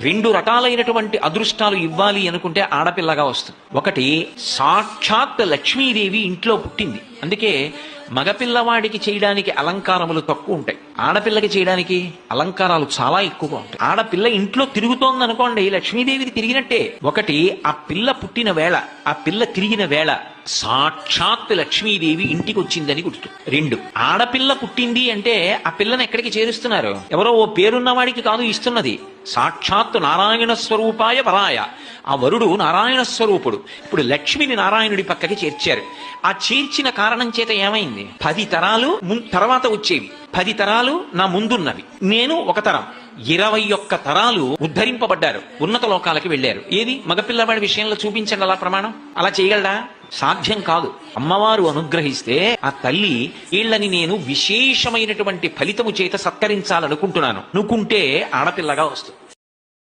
రెండు రకాలైనటువంటి అదృష్టాలు ఇవ్వాలి అనుకుంటే ఆడపిల్లగా వస్తుంది. ఒకటి, సాక్షాత్ లక్ష్మీదేవి ఇంట్లో పుట్టింది. అందుకే మగపిల్లవాడికి చేయడానికి అలంకారములు తక్కువ ఉంటాయి, ఆడపిల్లకి చేయడానికి అలంకారాలు చాలా ఎక్కువగా ఉంటాయి. ఆడపిల్ల ఇంట్లో తిరుగుతోంది అనుకోండి, లక్ష్మీదేవికి తిరిగినట్టే. ఒకటి, ఆ పిల్ల పుట్టిన వేళ, ఆ పిల్ల తిరిగిన వేళ సాక్షాత్ లక్ష్మీదేవి ఇంటికి వచ్చిందని గుర్తు. రెండు, ఆడపిల్ల పుట్టింది అంటే ఆ పిల్లని ఎక్కడికి చేరుస్తున్నారు? ఎవరో ఓ పేరున్న వాడికి కాదు ఇస్తున్నది, సాక్షాత్ నారాయణ స్వరూపాయ వరాయ. ఆ వరుడు నారాయణ స్వరూపుడు. ఇప్పుడు లక్ష్మిని నారాయణుడి పక్కకి చేర్చారు. ఆ చేర్చిన కారణం చేత ఏమైంది? 10 తరాలు తర్వాత వచ్చేవి, 10 తరాలు నా ముందున్నవి, నేను ఒక తరం, 21 తరాలు ఉద్ధరింపబడ్డారు, ఉన్నత లోకాలకి వెళ్ళారు. ఏది మగపిల్లవాడి విషయంలో చూపించండి అలా ప్రమాణం. అలా చేయగలడా? సాధ్యం కాదు. అమ్మవారు అనుగ్రహిస్తే ఆ తల్లి వీళ్ళని నేను విశేషమైనటువంటి ఫలితము చేత సత్కరించాలనుకుంటున్నాను అనుకుంటే ఆడపిల్లగా వస్తుంది.